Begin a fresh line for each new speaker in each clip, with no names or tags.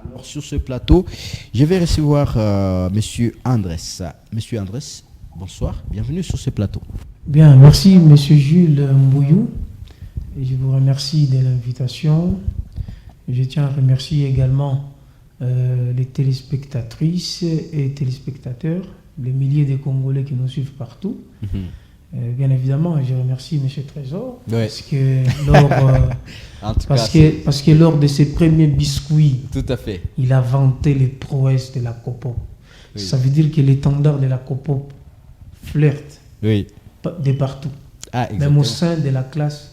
Alors, sur ce plateau, je vais recevoir Monsieur Andrés. Monsieur Andrés, bonsoir, bienvenue sur ce plateau.
Bien, merci Monsieur Jules Mbouyou. Et je vous remercie de l'invitation. Je tiens à remercier également les téléspectatrices et téléspectateurs, les milliers de Congolais qui nous suivent partout. Bien évidemment, je remercie M. Trésor parce que lors de ses premiers biscuits,
tout à fait,
il a vanté les prouesses de la COPOP. Oui. Ça veut dire que l'étendard de la COPOP flirte de partout, même au sein de la classe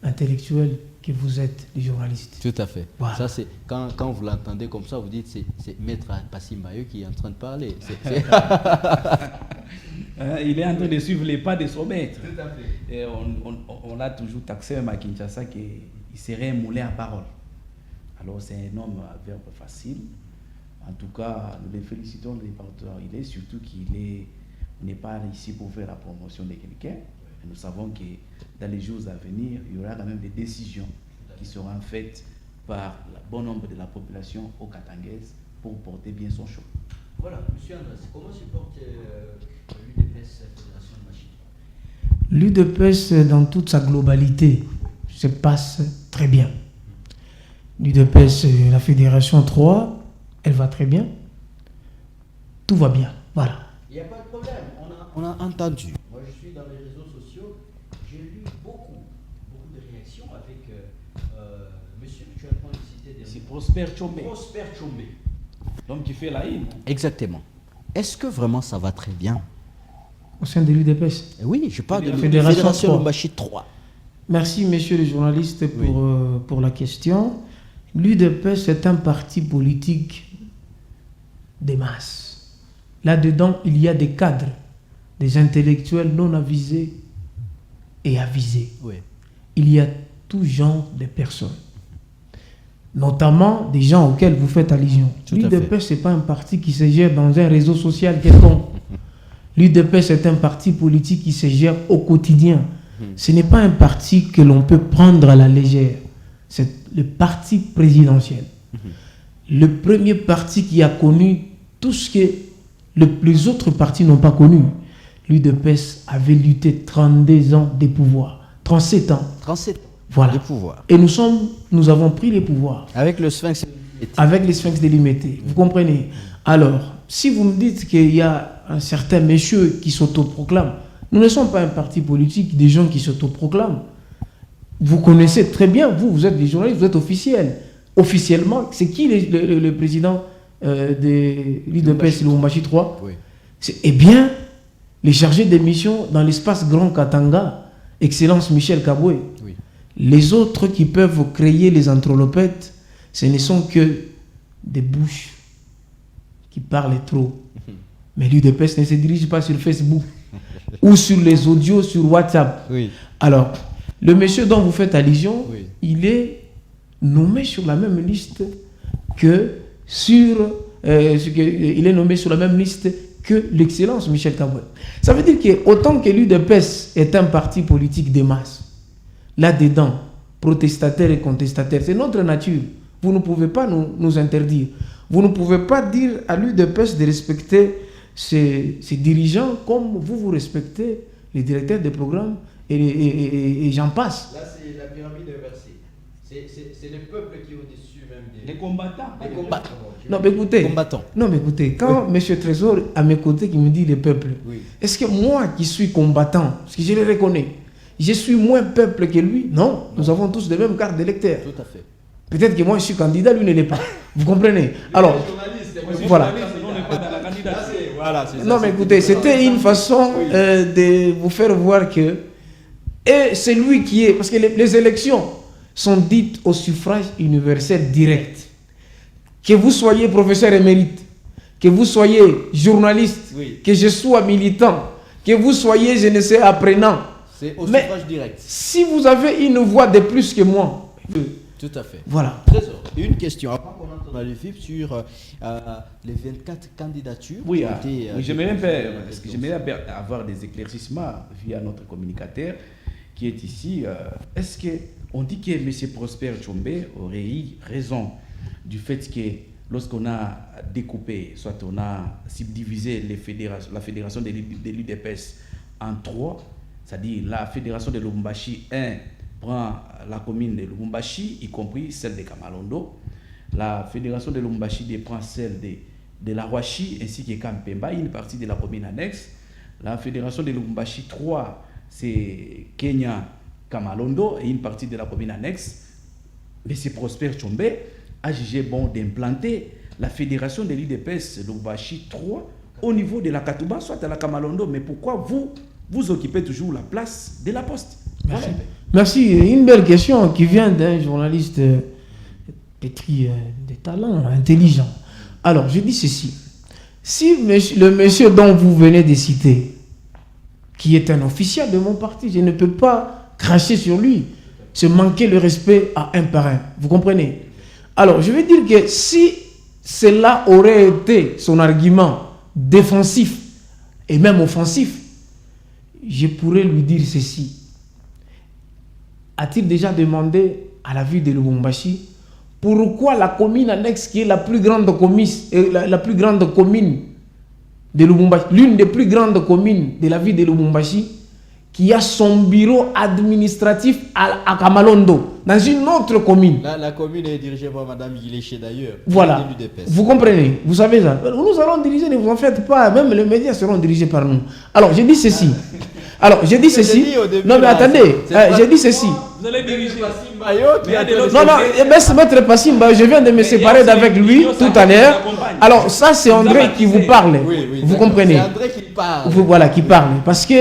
intellectuelle que vous êtes, les journalistes.
Tout à fait. Voilà. Ça, c'est quand vous l'entendez comme ça, vous dites c'est Maître Passimbayo qui est en train de parler.
Il est en train de suivre les pas de son maître. Tout à fait. Et on a toujours taxé à Kinshasa qu'il serait un moulin à parole. Alors c'est un homme à verbe facile. En tout cas, nous les félicitons de partenaires. Il est surtout qu'il n'est pas ici pour faire la promotion de quelqu'un. Nous savons que dans les jours à venir, il y aura quand même des décisions qui seront faites par le bon nombre de la population au Katangaise pour porter bien son choix.
Voilà, M. Andrés, comment se porte l'UDPS Fédération de Machine?
L'UDPS, dans toute sa globalité, se passe très bien. L'UDPS, la Fédération 3, elle va très bien. Tout va bien, voilà.
Il n'y a pas de problème, on a entendu. Moi, je suis dans les réseaux sociaux, j'ai lu beaucoup de réactions avec monsieur que tu as le point de citer.
C'est Prosper Tchombe.
Prosper Tchombe.
L'homme qui fait la hymne.
Exactement. Est-ce que vraiment ça va très bien
au sein de l'UDPS?
Oui, je parle de la Fédération Lubumbashi 3.
Merci, messieurs les journalistes, pour la question. L'UDPS est un parti politique des masses. Là-dedans, il y a des cadres, des intellectuels non avisés et avisés. Oui. Il y a tout genre de personnes, notamment des gens auxquels vous faites allusion. L'UDPS, ce n'est pas un parti qui se gère dans un réseau social quelconque. L'UDPS est un parti politique qui se gère au quotidien. Ce n'est pas un parti que l'on peut prendre à la légère. C'est le parti présidentiel. Le premier parti qui a connu tout ce que les autres partis n'ont pas connu. L'UDPS avait lutté 32 ans de pouvoir. 37 ans.
37 ans
voilà.
De pouvoir.
Et nous avons pris les pouvoirs.
Avec le Sphinx délimité.
Avec le Sphinx délimité. Vous comprenez? Alors, si vous me dites qu'il y a un certain monsieur qui s'autoproclame, nous ne sommes pas un parti politique des gens qui s'autoproclament. Vous connaissez très bien, vous êtes des journalistes, vous êtes officiels. Officiellement, c'est qui le président de l'UDPS Lubumbashi 3? Oui. Eh bien, les chargés de mission dans l'espace Grand Katanga, Excellence Michel Kaboué. Oui. Les autres qui peuvent créer les entrelopettes, ce ne sont que des bouches qui parlent trop. Mais l'UDPS ne se dirige pas sur Facebook ou sur les audios sur WhatsApp. Oui. Alors, le monsieur dont vous faites allusion, il est nommé sur la même liste que il est nommé sur la même liste que l'excellence Michel Kaboué. Ça veut dire que autant que l'UDPS est un parti politique des masses, là-dedans, protestataires et contestataires, c'est notre nature. Vous ne pouvez pas nous interdire. Vous ne pouvez pas dire à l'UDPS de respecter ses dirigeants comme vous respectez les directeurs de programmes et j'en passe.
Là, c'est la pyramide inversée. C'est le peuple qui est au-dessus même
des combattants.
Des combattants.
Non, mais écoutez, quand M. Trésor à mes côtés qui me dit le peuple, est-ce que moi qui suis combattant, parce que je le reconnais, je suis moins peuple que lui? Non, nous avons tous les mêmes cartes d'électeurs.
Tout à fait.
Peut-être que moi je suis candidat, lui ne l'est pas. Vous comprenez? Alors, voilà. Non, mais écoutez, c'était une façon de vous faire voir que et c'est lui qui est, parce que les élections sont dites au suffrage universel direct. Que vous soyez professeur émérite, que vous soyez journaliste, que je sois militant, que vous soyez, je ne sais, apprenant.
C'est au suffrage direct.
Si vous avez une voix de plus que moi,
tout à fait.
Voilà.
Trésor, une question. Avant qu'on entre dans le vif sur les 24 candidatures.
Oui, j'aimerais avoir des éclaircissements via notre communicateur qui est ici. Est-ce qu'on dit que M. Prosper Tchombe aurait eu raison du fait que lorsqu'on a découpé, soit on a subdivisé la fédération de l'UDPS en 3, c'est-à-dire la fédération de Lubumbashi 1 prend la commune de Lubumbashi, y compris celle de Kamalondo. La fédération de Lubumbashi 2 prend celle de la Roachi ainsi que Kampemba, une partie de la commune annexe. La fédération de Lubumbashi 3, c'est Kenya, Kamalondo et une partie de la commune annexe. M. Prosper Tchombe a jugé bon d'implanter la fédération de l'UDPS Lubumbashi 3 au niveau de la Katouba, soit à la Kamalondo. Mais pourquoi vous occupez toujours la place de la Poste?
Merci. Voilà. Merci. Une belle question qui vient d'un journaliste pétri de talent, intelligent. Alors, je dis ceci. Si le monsieur dont vous venez de citer, qui est un officiel de mon parti, je ne peux pas cracher sur lui, se manquer le respect à un par un. Vous comprenez? Alors, je veux dire que si cela aurait été son argument défensif et même offensif, je pourrais lui dire ceci. A-t-il déjà demandé à la ville de Lubumbashi pourquoi la commune annexe, qui est la plus grande commune, de Lubumbashi, l'une des plus grandes communes de la ville de Lubumbashi, qui a son bureau administratif à Kamalondo, dans une autre commune.
La commune est dirigée par Mme Guiléché d'ailleurs.
Voilà. Vous comprenez? Vous savez ça? Nous allons diriger, ne vous en faites pas. Même les médias seront dirigés par nous. Alors, je dis ceci. Non, mais attendez. Je dis ceci.
Vous allez diriger.
Non, Maître Passimba, je viens de me séparer d'avec lui tout à l'heure. Alors, ça, c'est André qui vous parle. Vous comprenez?
C'est André qui parle.
Voilà, qui parle. Parce que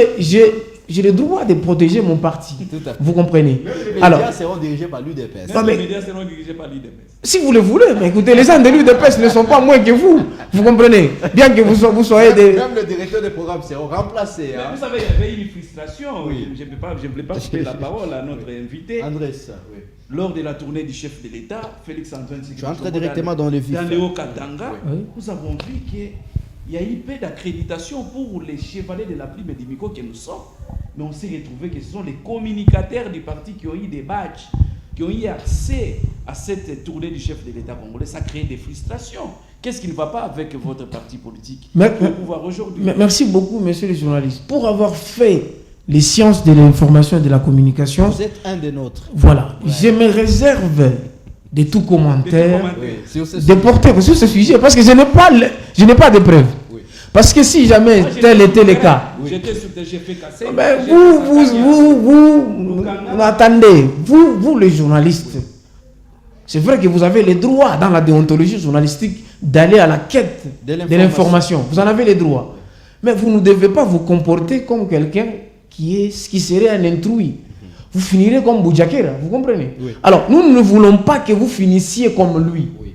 j'ai le droit de protéger mon parti. Vous comprenez?
Les médias seront dirigés par l'UDPS.
Les médias seront dirigés par l'UDPS.
Si vous le voulez, mais écoutez, les gens de l'UDPS ne sont pas moins que vous. Vous comprenez? Bien que vous soyez des...
Même le directeur des programmes seront remplacés.
Vous savez, il y avait une frustration. Oui. Je ne voulais pas couper la parole à notre invité.
Andrés,
oui. Lors de la tournée du chef de l'État, Félix Antoine Tshisekedi,
je rentre directement dans le vif.
Dans le Haut-Katanga, nous avons vu qu'il y a eu peu d'accréditation pour les chevaliers de la plume et du micro que nous sommes. Mais on s'est retrouvé que ce sont les communicateurs du parti qui ont eu des badges, qui ont eu accès à cette tournée du chef de l'État congolais. Ça crée des frustrations. Qu'est-ce qui ne va pas avec votre parti politique pour pouvoir aujourd'hui?
Merci beaucoup, monsieur le journaliste. Pour avoir fait les sciences de l'information et de la communication,
vous êtes un des nôtres.
Voilà. Ouais. Je me réserve de tout commentaire, de porter sur ce sujet, parce que je n'ai pas de preuves. Parce que si jamais tel était le cas, attendez, vous les journalistes, c'est vrai que vous avez les droits dans la déontologie journalistique d'aller à la quête de l'information. Vous en avez les droits. Mais vous ne devez pas vous comporter comme quelqu'un qui serait un intrus. Vous finirez comme Boudiakera, vous comprenez? Oui. Alors, nous ne voulons pas que vous finissiez comme lui. Oui.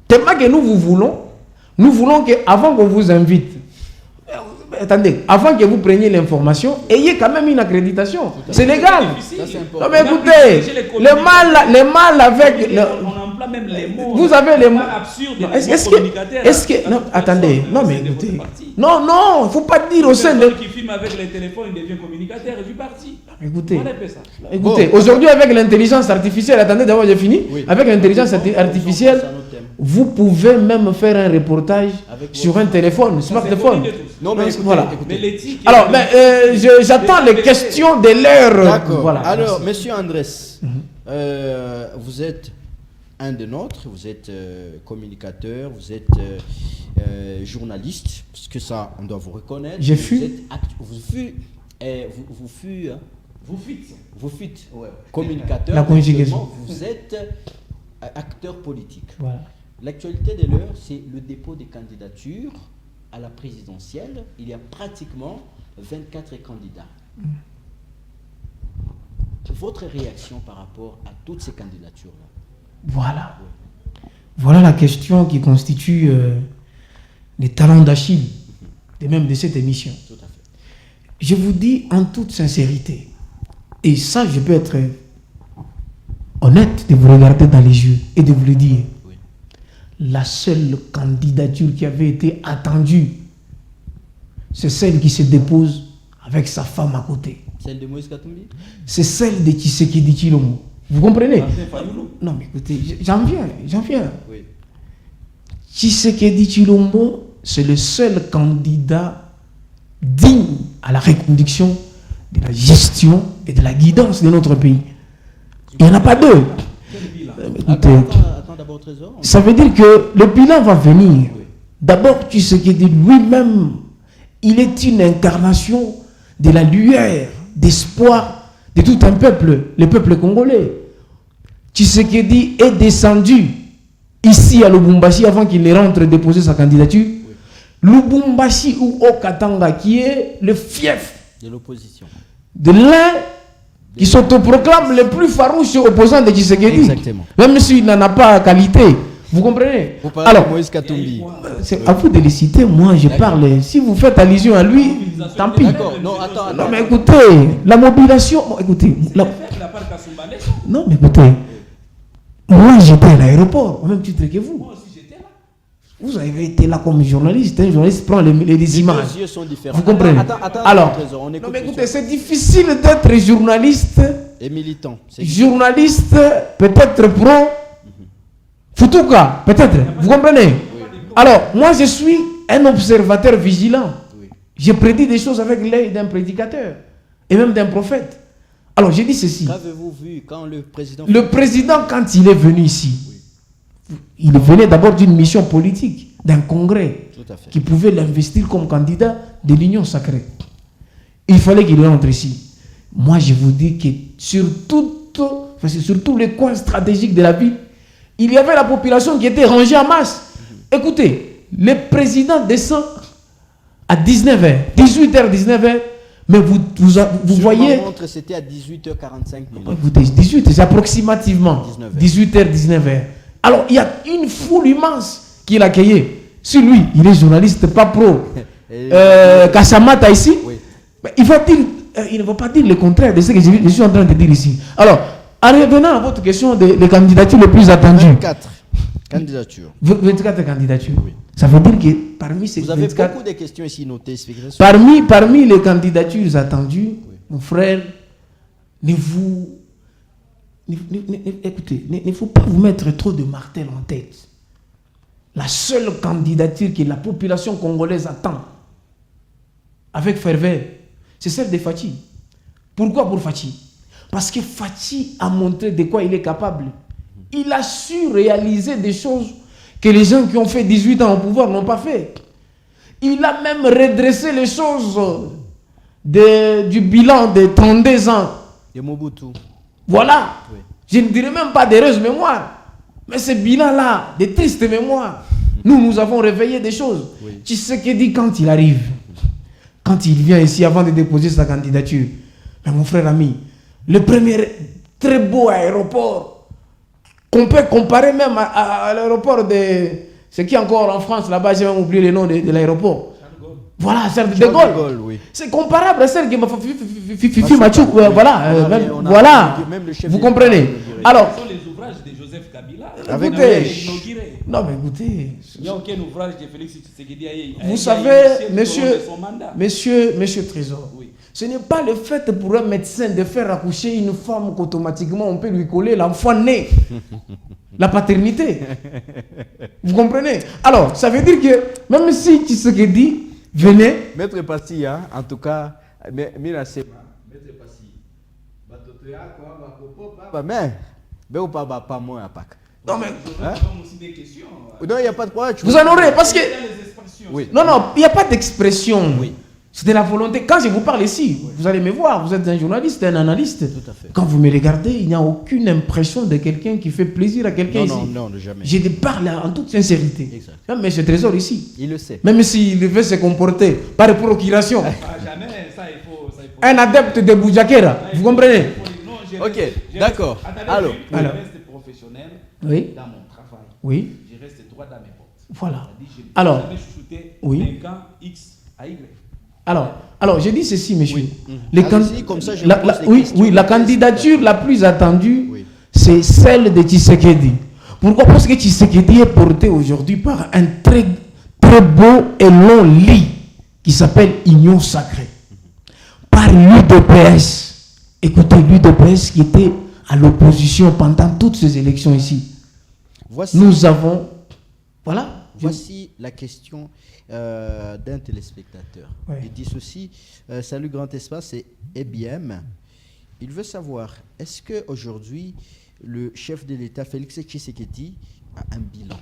Tellement que nous voulons qu'avant qu'on vous invite, attendez, avant que vous preniez l'information, ayez quand même une accréditation. C'est légal. Non mais écoutez, le mal avec...
On emploie même les mots.
Vous avez les mots
absurdes.
Est-ce que... Non, attendez. Non mais écoutez. Non, il ne faut pas dire au sein de...
Qui filme avec les téléphones, il devient communicateur du parti.
Écoutez, aujourd'hui avec l'intelligence artificielle, attendez d'abord j'ai fini. Avec l'intelligence artificielle, vous pouvez même faire un reportage sur un téléphone, smartphone.
Non mais
voilà.
Écoutez.
Alors, j'attends les questions de l'heure.
D'accord.
Voilà.
Alors, monsieur Andrés, vous êtes un de nôtres, vous êtes communicateur, vous êtes journaliste, parce que ça, on doit vous reconnaître. Vous fûtes communicateur.
La conjugaison.
Vous êtes acteur politique.
Voilà.
L'actualité de l'heure, c'est le dépôt des candidatures à la présidentielle. Il y a pratiquement 24 candidats. Votre réaction par rapport à toutes ces candidatures-là?
Voilà. Voilà la question qui constitue les talents d'Achille, et même de cette émission.
Tout à fait.
Je vous dis en toute sincérité, et ça je peux être honnête de vous regarder dans les yeux et de vous le dire. La seule candidature qui avait été attendue, c'est celle qui se dépose avec sa femme à côté.
Celle de Moïse Katumbi?
C'est celle de Tshisekedi Tshilombo. Vous comprenez?
L'ancien Fayoulou.
Non, mais écoutez, j'en viens.
Oui.
Tshisekedi Tshilombo, c'est le seul candidat digne à la reconduction de la gestion et de la guidance de notre pays. Il n'y en a pas deux. Écoutez,
Attends d'abord, Trésor.
ça veut dire que le bilan va venir. D'abord, Tshisekedi lui-même, il est une incarnation de la lueur, d'espoir de tout un peuple, le peuple congolais. Tshisekedi est descendu ici à Lubumbashi avant qu'il ne rentre déposer sa candidature. Lubumbashi ou Okatanga, qui est le fief
De l'opposition.
de l'un qui s'autoproclame le plus farouche opposant de Tshisekedi.
Exactement.
Même s'il n'en a pas qualité. Vous comprenez?
Vous parlez
Alors,
de Moïse Katumbi.
c'est à vous de les citer. Moi, je parle. Si vous faites allusion à lui, tant pis.
D'accord. Non, attends.
Non, mais écoutez, la mobilisation. Bon, écoutez, non, mais écoutez, moi, j'étais à l'aéroport, au même titre que vous.
Moi aussi, j'étais là.
Vous avez été là comme journaliste. Un journaliste prend les images.
Les yeux sont différents.
Vous comprenez?
Attends,
Alors,
Trésor, on
non,
écoute
mais
le
écoutez,
son.
c'est difficile d'être journaliste.
Et militant. C'est
Journaliste, peut-être pro, Futuka, peut-être. Vous comprenez? Alors, moi, je suis un observateur vigilant.
Oui.
Je prédis des choses avec l'œil d'un prédicateur et même d'un prophète. Alors, j'ai dit ceci.
Qu'avez-vous vu quand le président...
Le président, quand il est venu ici, il venait d'abord d'une mission politique, d'un congrès,
Tout à fait.
qui pouvait l'investir comme candidat de l'Union sacrée. Il fallait qu'il rentre ici. Moi, je vous dis que sur tous les coins stratégiques de la ville, il y avait la population qui était rangée en masse. Écoutez, le président descend à 19h, 18h, 19h, mais vous
Sur
voyez...
ma montre, c'était à 18h45.
Écoutez, 18, c'est approximativement 18h, 19h. Alors, il y a une foule immense qui l'accueillait. Sur lui, il est journaliste, pas pro. Kassamata ici,
Oui.
mais il ne va pas dire le contraire de ce que je suis en train de dire ici. Alors, en revenant à votre question des candidatures les plus attendues.
24 candidatures.
24 candidatures.
Oui.
Ça veut dire que parmi ces
Vous avez
24...
beaucoup de questions ici notées.
Parmi les candidatures attendues, mon frère, écoutez, il ne faut pas vous mettre trop de martel en tête. La seule candidature que la population congolaise attend, avec ferveur, c'est celle de Fachi. Pourquoi pour Fachi? Parce que Fachi a montré de quoi il est capable. Il a su réaliser des choses que les gens qui ont fait 18 ans au pouvoir n'ont pas fait. Il a même redressé les choses du bilan de 32 ans.
De Mobutu.
Voilà.
Oui.
Je ne dirais même pas d'heureuse mémoire. Mais ce bilan-là, de triste mémoire, nous avons réveillé des choses.
Oui.
Tu sais que dit quand il arrive, quand il vient ici avant de déposer sa candidature, mais mon frère ami, le premier très beau aéroport, qu'on peut comparer même à l'aéroport de... C'est qui encore en France, là-bas, j'ai même oublié le nom de l'aéroport. Voilà, celle de Gaulle.
Oui.
C'est comparable à celle qui m'a fait
Parce
Mathieu.
que-
Voilà,
on a-
voilà.
même le chef
Vous
de
comprenez?
l'État, je dirais.
Alors,
Ce sont les ouvrages de Joseph Kabila.
Avec
On avait
les-
inauguré.
non mais écoutez,
Il n'y a aucun ouvrage de Félix Tshisekedi.
vous savez, monsieur Trésor,
Oui.
ce n'est pas le fait pour un médecin de faire accoucher une femme qu'automatiquement on peut lui coller l'enfant né. La paternité. Vous comprenez? Alors, ça veut dire que même si Tshisekedi venait,
Maître Passi, hein, en tout cas, Mira Sema. Maître Passi. Batotoya, quoi, Bakopo, mais pas moi, pas.
non mais
Hein?
aussi des questions.
Non, il n'y a pas de problème.
vous en aurez parce que
Les expressions.
Oui.
non, il n'y a pas d'expression.
Oui.
C'est de la volonté. Quand je vous parle ici, vous allez me voir, vous êtes un journaliste, un analyste.
Tout à fait.
Quand vous me regardez, il n'y a aucune impression de quelqu'un qui fait plaisir à quelqu'un ici.
Non, jamais.
Je te parle en toute sincérité.
Exact.
Même M. Trésor ici,
Il le sait.
même s'il veut se comporter par procuration,
Jamais, ça il faut.
un adepte de Boujakera, vous comprenez?
Non,
Ok, d'accord. Alors,
je reste professionnel
Oui,
dans mon travail.
oui,
Je reste droit dans mes bottes.
voilà.
C'est-à-dire, je n'ai
Alors,
jamais chouchouté
oui.
d'un camp X à Y.
Alors, je dis ceci, monsieur.
Oui.
Les
Allez-y, comme ça, je
la,
pose
la-
les
oui,
questions.
oui, la candidature la plus attendue,
Oui.
c'est celle de Tshisekedi. Pourquoi? Parce que Tshisekedi est porté aujourd'hui par un très, très beau et long lit qui s'appelle Union Sacrée. Par l'UDPS. Écoutez, l'UDPS qui était à l'opposition pendant toutes ces élections ici.
Voici,
Nous avons... Voilà.
voici la question d'un téléspectateur.
Ouais.
Il dit ceci, salut Grand Espace, c'est EBM. Il veut savoir, est-ce qu'aujourd'hui, le chef de l'État, Félix Tshisekedi, a un bilan?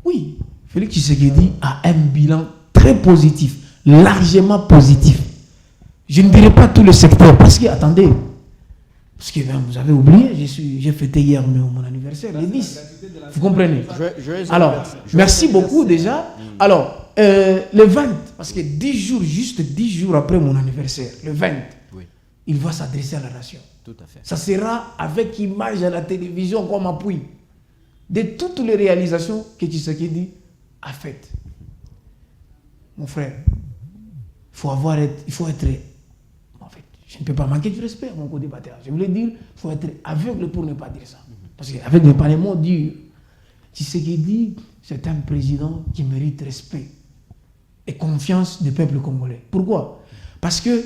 Oui, Félix Tshisekedi a un bilan très positif, largement positif. Je ne dirais pas tout le secteur, parce que, attendez, parce que vous avez oublié, j'ai fêté hier mon anniversaire, le 10. Vous comprenez? Alors, merci beaucoup déjà. Alors, le 20, parce que 10 jours, juste 10 jours après mon anniversaire, le 20,
Oui,
il va s'adresser à la nation.
tout à fait.
Ça sera avec image à la télévision comme appui de toutes les réalisations que Tshisekedi a faites. Mon frère, il faut être... En fait, je ne peux pas manquer de respect à mon co-débatteur. Je voulais dire, il faut être aveugle pour ne pas dire ça. Parce qu'avec pas les mots durs, Tshisekedi, c'est un président qui mérite respect et confiance du peuple congolais. Pourquoi? Parce que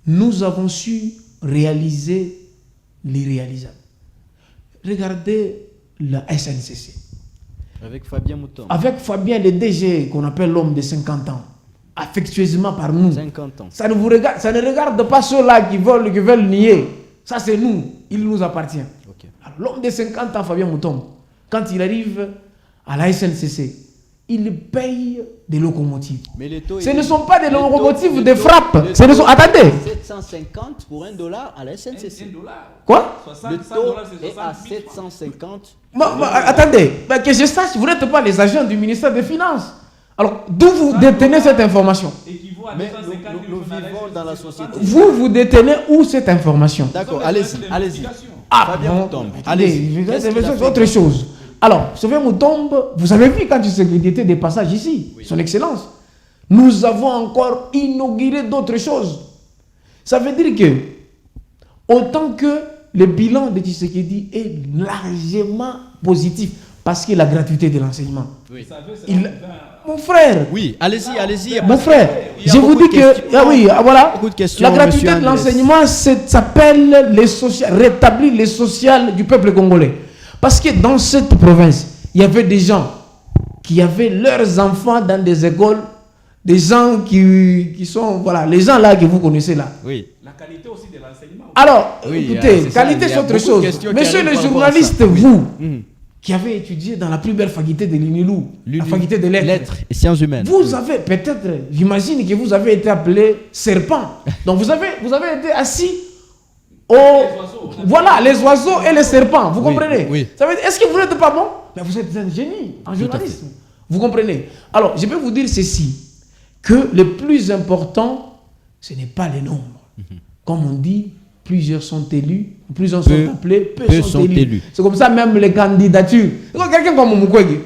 nous avons su réaliser l'irréalisable. Regardez la SNCC.
Avec Fabien Mouton.
Avec Fabien, le DG, qu'on appelle l'homme de 50 ans, affectueusement par nous.
50 ans.
Ça ne regarde pas ceux-là qui veulent nier. Ça, c'est nous. Il nous appartient.
Ok.
Alors, l'homme de 50 ans, Fabien Mouton, quand il arrive à la SNCC, il paye des locomotives.
Mais les taux,
Ce ne sont pas des
le taux-
locomotives
le
de
taux-
frappe.
le
Ce ne
taux-
sont... Attendez.
750 pour $1 à la SNCC.
Quoi?
Le taux est à 750.
Attendez. Mais que je sache, vous n'êtes pas les agents du ministère des Finances. Alors, d'où vous détenez cette information?
Mais nous vivons dans la société.
Vous détenez où cette information?
D'accord, allez-y, allez-y. Fabien
bon,
Moutombe,
attendez,
allez-y. Qu'est-ce qu'il a
c'est
fait?
autre chose. Alors, Fabien Moutombe, vous avez vu quand il était des passages ici, son excellence. Nous avons encore inauguré d'autres choses. Ça veut dire que, autant que le bilan de Tshisekedi est largement positif, parce que la gratuité de l'enseignement.
Oui.
Mon frère,
Oui, allez-y, allez-y.
mon frère,
Il y a
je vous
beaucoup
dis
de
que,
questions.
ah oui, voilà,
Beaucoup de questions,
la gratuité
monsieur
de
Andrés.
l'enseignement s'appelle rétablir les social du peuple congolais. Parce que dans cette province, il y avait des gens qui avaient leurs enfants dans des écoles, des gens qui sont, voilà, les gens là que vous connaissez là.
Oui.
La qualité aussi de l'enseignement.
Alors,
Oui,
écoutez,
c'est ça,
qualité
il y
c'est
a
autre
beaucoup de
chose.
questions qui
Monsieur
arrivent
le
par rapport à
journaliste,
ça. Oui.
vous,
Mhm.
qui avez étudié dans la plus belle faculté de l'UNILU, la faculté de lettres.
et sciences humaines.
Vous avez peut-être, j'imagine que vous avez été appelé serpent. Donc vous avez été assis au... Voilà, les oiseaux et les serpents. Vous
Oui,
comprenez?
oui.
Ça veut dire, est-ce que vous n'êtes pas bon? Mais vous êtes un génie en journalisme. Vous comprenez? Alors, je peux vous dire ceci, que le plus important, ce n'est pas les nombres. Comme on dit, plusieurs sont élus, plusieurs sont appelés, peu sont élus. C'est comme ça même les candidatures. Quelqu'un comme Mukwege,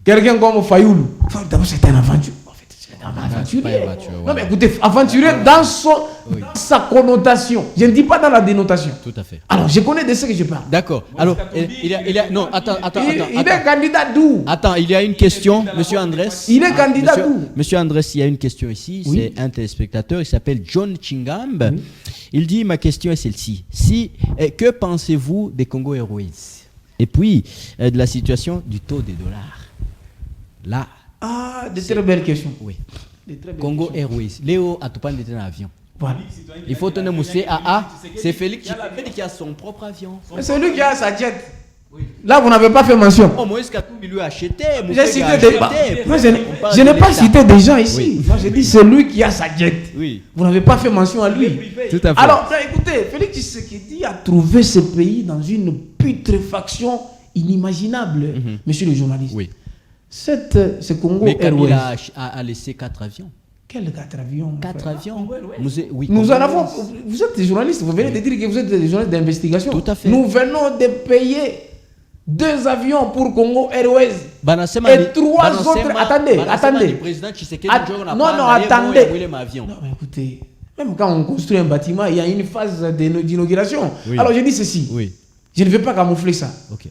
quelqu'un comme Fayoulou, d'abord c'est un aventure. En fait, c'est un aventurier. Non mais écoutez, aventurier dans sa connotation. Je ne dis pas dans la dénotation.
Tout à fait.
Alors, je connais de ce que je parle.
D'accord. Alors, il y a... Non, attends.
Il est candidat d'où?
Attends, il y a une question, monsieur Andrés.
Il est candidat d'où?
Monsieur Andrés, il y a une question ici.
Oui.
C'est un téléspectateur, il s'appelle John Chingamb.
Oui.
Il dit, ma question est celle-ci. Que pensez-vous des Congo Airways? Et puis, de la situation du taux des dollars. Là,
Ah, de très belles questions.
oui.
De très belles
Congo
questions.
Airways. Léo a tout pas dans avion.
Voilà.
Il faut tenir Moussé à c'est Félix qui a son propre avion.
Mais c'est lui qui a sa jet. Là, vous n'avez pas fait mention.
Oh, Moïse Katumbi lui a acheté.
J'ai cité des... Moi, je n'ai pas cité des gens ici.
Oui.
Moi, j'ai dit c'est lui qui a sa jet.
Oui.
Vous n'avez pas fait mention à lui.
Tout à fait.
Alors, écoutez, Félix Tshisekedi a trouvé ce pays dans une putréfaction inimaginable, monsieur le journaliste.
Oui.
Ce Congo
Mais
Airways.
Kabila a laissé 4 avions.
Quel 4 avions mon
4
frère?
avions. Oui,
Nous
Congo
en avons.
Airways.
Vous êtes des journalistes, vous venez de dire que vous êtes des journalistes d'investigation.
Tout à fait.
Nous venons de payer 2 avions pour Congo Airways.
Banasema
Et
ni-
3
Banasema-
autres. Attendez,
Banasema
attendez.
ni président Tshisekedi,
Att-
John n'a
non,
pas
non,
allé,
attendez.
moi, il aime avion.
Non, mais écoutez, même quand on construit un bâtiment, il y a une phase d'inauguration.
Oui.
Alors, je dis ceci.
Oui.
Je ne vais pas camoufler ça.
Ok.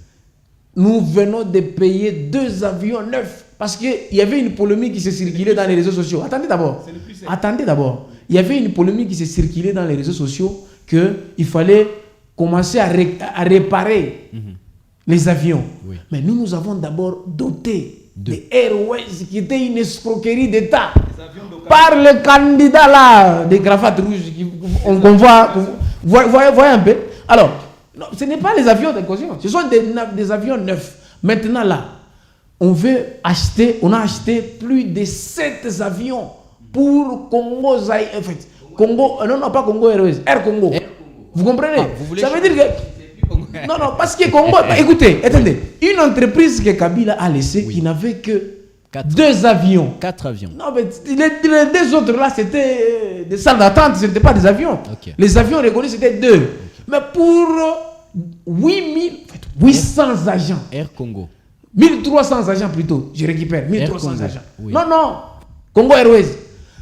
Nous venons de payer 2 avions neufs parce qu'il y avait une polémique qui s'est circulée dans les réseaux sociaux. Attendez d'abord. Attendez d'abord. Il y avait une polémique qui s'est circulée dans les réseaux sociaux qu'il fallait commencé à réparer les avions.
Oui.
Mais nous avons d'abord doté des Airways qui étaient une escroquerie d'État par le candidat là, des cravates rouges qu'on voit. Voyez un peu. Alors, non, ce n'est pas les avions de caution, ce sont des avions neufs. Maintenant là, on a acheté plus de 7 avions pour Congo Zaïre. En fait, Congo, non, pas Congo Airways, Air Congo. Vous comprenez?
Ça veut dire que...
Non, parce que Congo... écoutez, attendez. Une entreprise que Kabila a laissée, qui n'avait que 2 avions.
4 avions.
Non, mais les 2 autres là, c'était des salles d'attente, ce n'était pas des avions.
Okay.
Les avions reconnus, c'était 2. Okay. Mais pour 800 agents.
Air Congo.
1300 agents plutôt, je récupère. 1300 agents.
Oui.
Non. Congo Airways.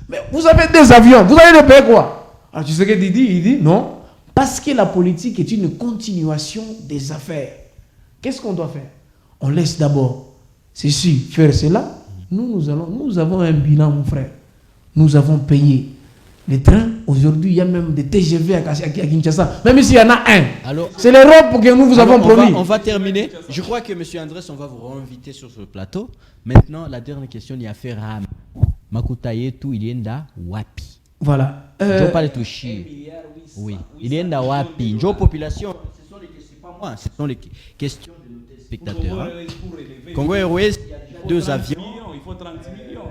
Mais vous avez 2 avions, vous allez les payer quoi? Alors tu sais ce qu'il dit? Il dit non. Parce que la politique est une continuation des affaires. Qu'est-ce qu'on doit faire? On laisse d'abord ceci faire cela. Nous avons un bilan, mon frère. Nous avons payé les trains. Aujourd'hui, il y a même des TGV à Kinshasa. Même s'il y en a un. C'est l'Europe que nous vous avons promis.
On va terminer. Je crois que M. Andrés, on va vous réinviter sur ce plateau. Maintenant, la dernière question, il y a fait Ram. Makutaye tout, il y a Wapi.
Voilà.
Je parle de Chi. Oui. Il y a Wapi. Une population, ce sont les questions, pas moi, ce sont les questions de nos téléspectateurs. Hein. Congo Airways, 2 avions.
Il faut 30 millions.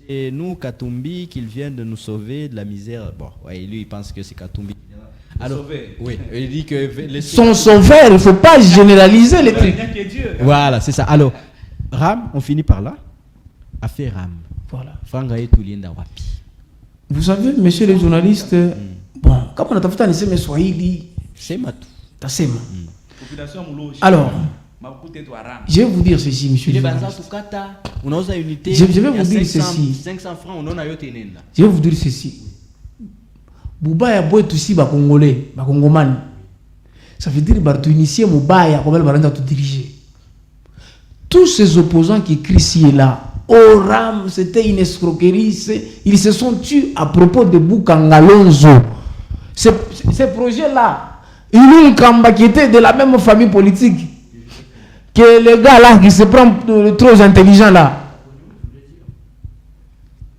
Et nous, Katumbi, qu'il vient de nous sauver de la misère. Bon, ouais, lui, il pense que c'est Katumbi. Alors, oui, il dit que...
Son sauveur, il ne faut pas généraliser les trucs.
Voilà, c'est ça. Alors, Ram, on finit par là. Affaire Ram.
Voilà.
Frangaye Toulienda Wapi.
Vous savez, messieurs les journalistes, bon, quand on a fait un essai, mais Swahili,
c'est matou.
Alors, je vais vous dire ceci, monsieur le journaliste. Je vais vous dire ceci.
500 francs, on en a yoté.
Je vais vous dire ceci. Bouba boy aussi ba congolais, ba congoman. Ça veut dire que initier Moubaya pour te diriger. Tous ces opposants qui crient ci et là, oh Ram, c'était une escroquerie, ils se sont tués à propos de Boukangalonzo. Ces projets-là, ils ont Kamba qui était de la même famille politique que le gars là qui se prend trop intelligent là.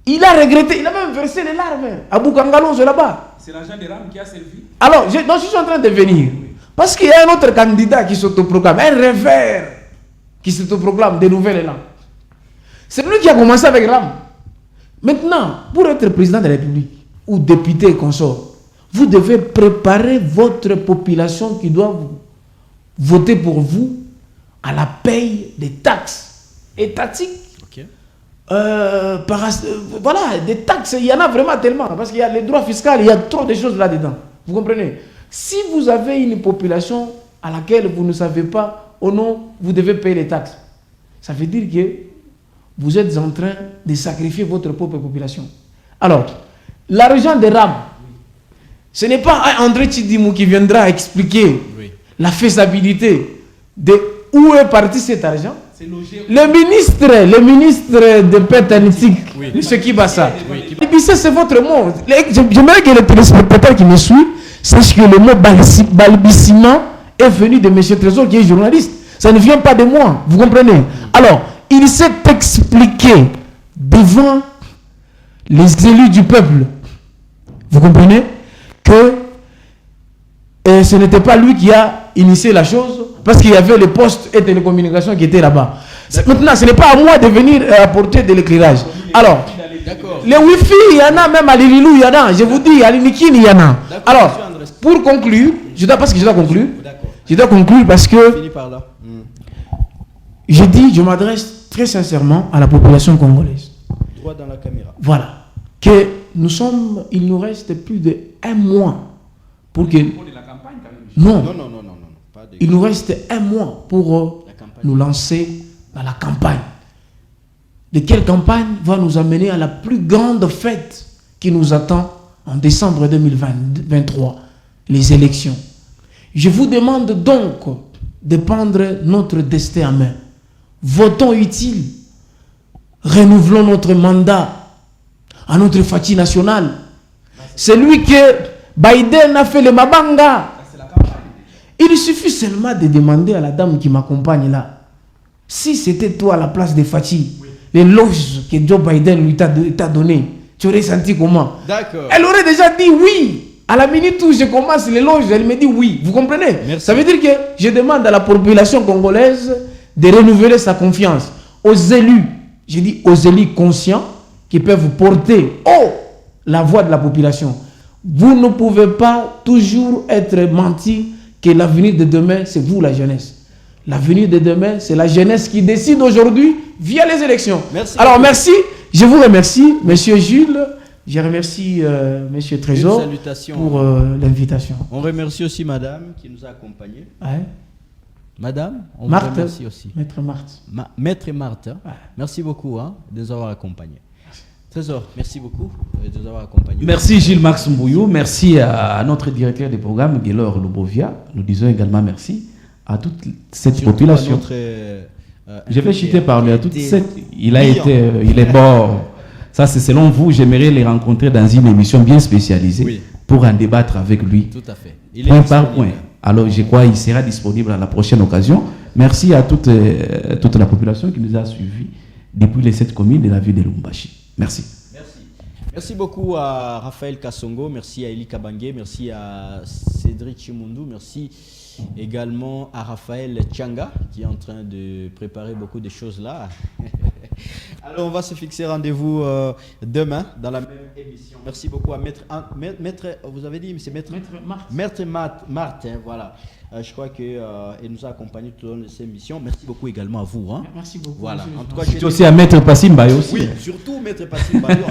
Il a regretté, il a même versé les larmes à Boukangalonzo là-bas.
C'est l'agent de Ram qui a servi.
Alors, je suis en train de venir. Parce qu'il y a un autre candidat qui s'autoproclame, un rêveur qui s'autoproclame des nouvelles langues. C'est lui qui a commencé avec Ram. Maintenant, pour être président de la République ou député consort, vous devez préparer votre population qui doit voter pour vous à la paye des taxes étatiques. Okay. Voilà, des taxes, il y en a vraiment tellement. Parce qu'il y a les droits fiscaux, il y a trop de choses là-dedans. Vous comprenez? Si vous avez une population à laquelle vous ne savez pas, oh non, vous devez payer les taxes. Ça veut dire que vous êtes en train de sacrifier votre propre population. Alors, l'argent de Ram, ce n'est pas André Tchidimou qui viendra expliquer la faisabilité de où est parti cet argent. Le ministre de Pétanitique, ce qui va ça. Et puis ça, c'est votre mot. J'aimerais que les téléspectateurs qui me suivent sachent que le mot balbutiement est venu de M. Trésor qui est journaliste. Ça ne vient pas de moi. Vous comprenez? Alors, il s'est expliqué devant les élus du peuple. Vous comprenez? Que ce n'était pas lui qui a initié la chose, parce qu'il y avait les postes et télécommunications qui étaient là-bas. Maintenant, ce n'est pas à moi de venir apporter de l'éclairage. Alors, les Wi-Fi, il y en a, même à Lililou, il y en a. Je vous dis, à l'Inikine, il y en a. Alors, pour conclure, je dois conclure parce que je m'adresse très sincèrement à la population congolaise.
Droit dans la caméra.
Voilà. Que il nous reste plus d'1 mois pour que... Non. Il nous reste 1 mois pour nous lancer dans la campagne. De quelle campagne va nous amener à la plus grande fête qui nous attend en décembre 2023, les élections. Je vous demande donc de prendre notre destin en main. Votons utile. Renouvelons notre mandat à notre Fati national. Celui que Biden a fait le mabanga. Il suffit seulement de demander à la dame qui m'accompagne là, si c'était toi à la place de Fatih, l'éloge que Joe Biden lui t'a donné, tu aurais senti comment?
D'accord.
Elle aurait déjà dit oui. À la minute où je commence l'éloge, elle me dit oui. Vous comprenez?
Merci.
Ça veut dire que je demande à la population congolaise de renouveler sa confiance. Aux élus, je dis aux élus conscients qui peuvent porter haut la voix de la population. Vous ne pouvez pas toujours être menti que l'avenir de demain, c'est vous la jeunesse. L'avenir de demain, c'est la jeunesse qui décide aujourd'hui via les élections.
Merci.
Alors merci, je vous remercie, Monsieur Jules. Je remercie Monsieur Trésor pour l'invitation.
On remercie aussi Madame qui nous a accompagnés.
Ouais.
Madame, on
Marthe,
vous remercie aussi.
Maître Marthe.
Maître Marthe,
Ouais.
merci beaucoup de nous avoir accompagnés. Trésor, merci beaucoup de nous avoir accompagnés.
Merci Gilles Max Mbouyou, merci à notre directeur des programmes, Guélor Lobovia. Nous disons également merci à toute cette
Surtout
population.
à notre,
Je vais chuter par lui à toute
invité
cette. Il
brillant.
est bon. Ça, c'est selon vous. J'aimerais les rencontrer dans une émission bien spécialisée
Oui.
pour en débattre avec lui.
Tout à fait.
Point par point. Alors, je crois qu'il sera disponible à la prochaine occasion. Merci à toute la population qui nous a suivis depuis les 7 communes de la ville de Lubumbashi. Merci.
Merci beaucoup à Raphaël Kassongo, merci à Eli Kabangé, merci à Cédric Chimundu, merci également à Raphaël Tchanga qui est en train de préparer beaucoup de choses là. Alors on va se fixer rendez-vous demain dans la même émission. Merci beaucoup à Maître, vous avez dit, c'est Maître Martin, voilà. Je crois qu'il nous a accompagnés tout au long de cette émission. Merci beaucoup également à vous. Hein.
Merci beaucoup.
Voilà. En tout cas,
C'est aussi à Maître Passimba aussi.
oui, surtout Maître Passim Bayo.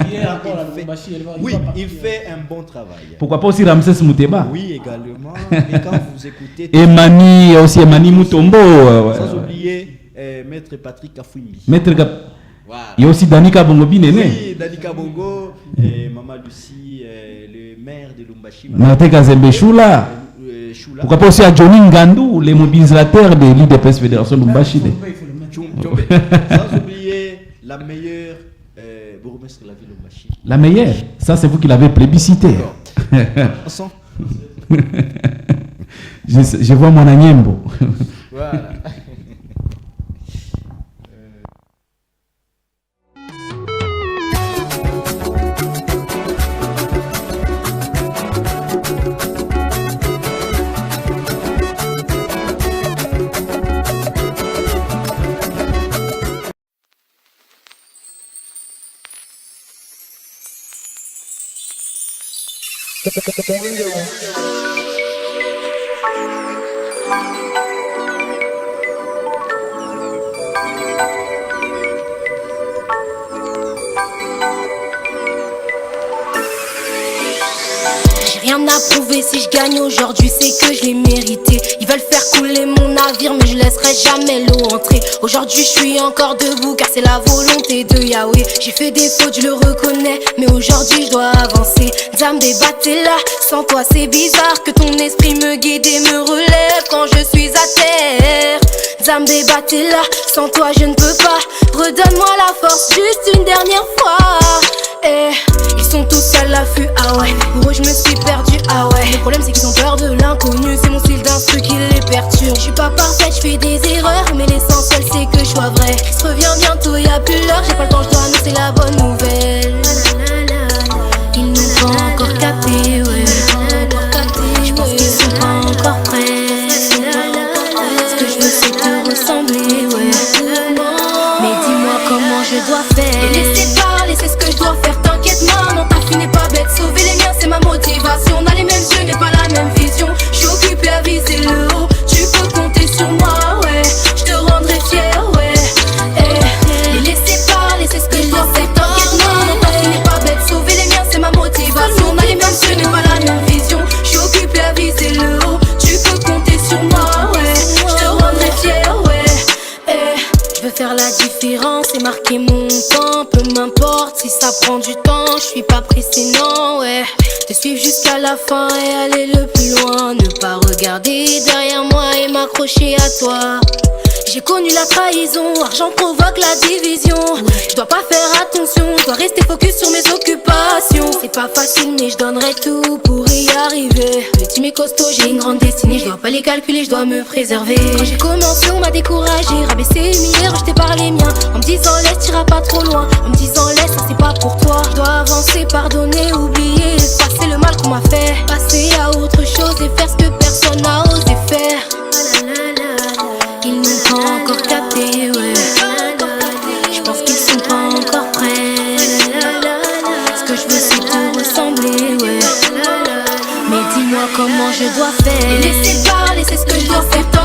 Oui, il fait un bon travail.
Pourquoi pas aussi Ramsès Mouteba.
Oui, également. Et quand vous écoutez...
Emani, aussi Emani Mutombo.
Sans oublier Maître Patrick Kafouimbi.
Maître
Voilà.
Il y a aussi Danika Bongobi Néné.
Oui, Danika Bongo, et Maman Lucie, le maire de Lumbashi.
Martin Kazembe Choula.
Choula.
Pourquoi pas aussi à Johnny Ngandou, les mobilisateurs de l'IDPS Fédération Lumbashi.
Tchombe. Sans oublier la meilleure bourgmestre de la ville de Lumbashi.
La meilleure, ça c'est vous qui l'avez plébiscité.
Ensemble.
Je vois mon Agnembo.
Voilà.
J'ai rien à prouver, si je gagne aujourd'hui c'est que je l'ai mérité. Ils veulent faire couler mon navire mais je laisserai jamais l'eau entrer. Aujourd'hui je suis encore debout car c'est la volonté de Yahweh. J'ai fait des fautes, je le reconnais, mais aujourd'hui je dois avancer. Dame débattez là, sans toi c'est bizarre que ton esprit me guide et me relève quand je suis à terre. Dame débattez là, sans toi je ne peux pas. Redonne-moi la force juste une dernière fois. Eh, ils sont tous à l'affût, ah ouais. Pour eux je me suis perdu, ah ouais. Le problème c'est qu'ils ont peur de l'inconnu, c'est mon style d'instru qui les perturbe. Je suis pas parfaite, je fais des erreurs, mais l'essentiel c'est que je sois vrai. Il se revient bientôt, y'a plus l'heure, j'ai pas le temps, je dois annoncer la bonne nouvelle. Ils n'ont pas encore capté, ouais. Je pense qu'ils sont pas encore prêts. Ce que je veux c'est te ressembler, ouais. Mais dis-moi comment je dois faire. Et laissez parler, c'est ce que je dois faire. T'inquiète maman, ta fille n'est pas bête. Sauver les miens c'est ma motivation. On a les mêmes yeux, n'est pas la même vision. Je suis occupée à viser le haut. Tu peux compter sur moi, ouais. Je te rendrai fier, ouais. Et laissez parler, c'est ce que je dois faire. T'inquiète maman, ta fille n'est pas bête. Sauver les miens c'est ma motivation. On a les mêmes yeux, n'est pas la même vision. Je suis occupée à viser le haut. Tu peux compter sur moi, ouais. Je te rendrai fier, ouais. Je veux faire la différence et marquer mon temps. Peu m'importe si ça prend du temps. Je suis pas pressé, non, ouais. Te suivre jusqu'à la fin et aller le plus loin. Ne pas regarder derrière moi et m'accrocher à toi. J'ai connu la trahison, argent provoque la division. Je dois pas faire attention, je dois rester focus sur mes occupations. C'est pas facile mais je donnerai tout pour y arriver. Le team est costaud, j'ai une grande destinée. Je dois pas les calculer, je dois me préserver. Quand j'ai commencé on m'a découragé, rabaissé, humilié, rejeté par les miens. En me disant laisse, t'iras pas trop loin. En me disant laisse, ça c'est pas pour toi. Je dois avancer, pardonner, oublier, effacer le mal qu'on m'a fait. Passer à autre chose et faire ce que personne n'a osé faire. Ils n'ont pas encore capté, ouais. Je pense qu'ils sont pas encore prêts. Ce que je veux c'est te ressembler, ouais. Mais dis-moi comment je dois faire. Et laisser parler, c'est ce que je dois faire.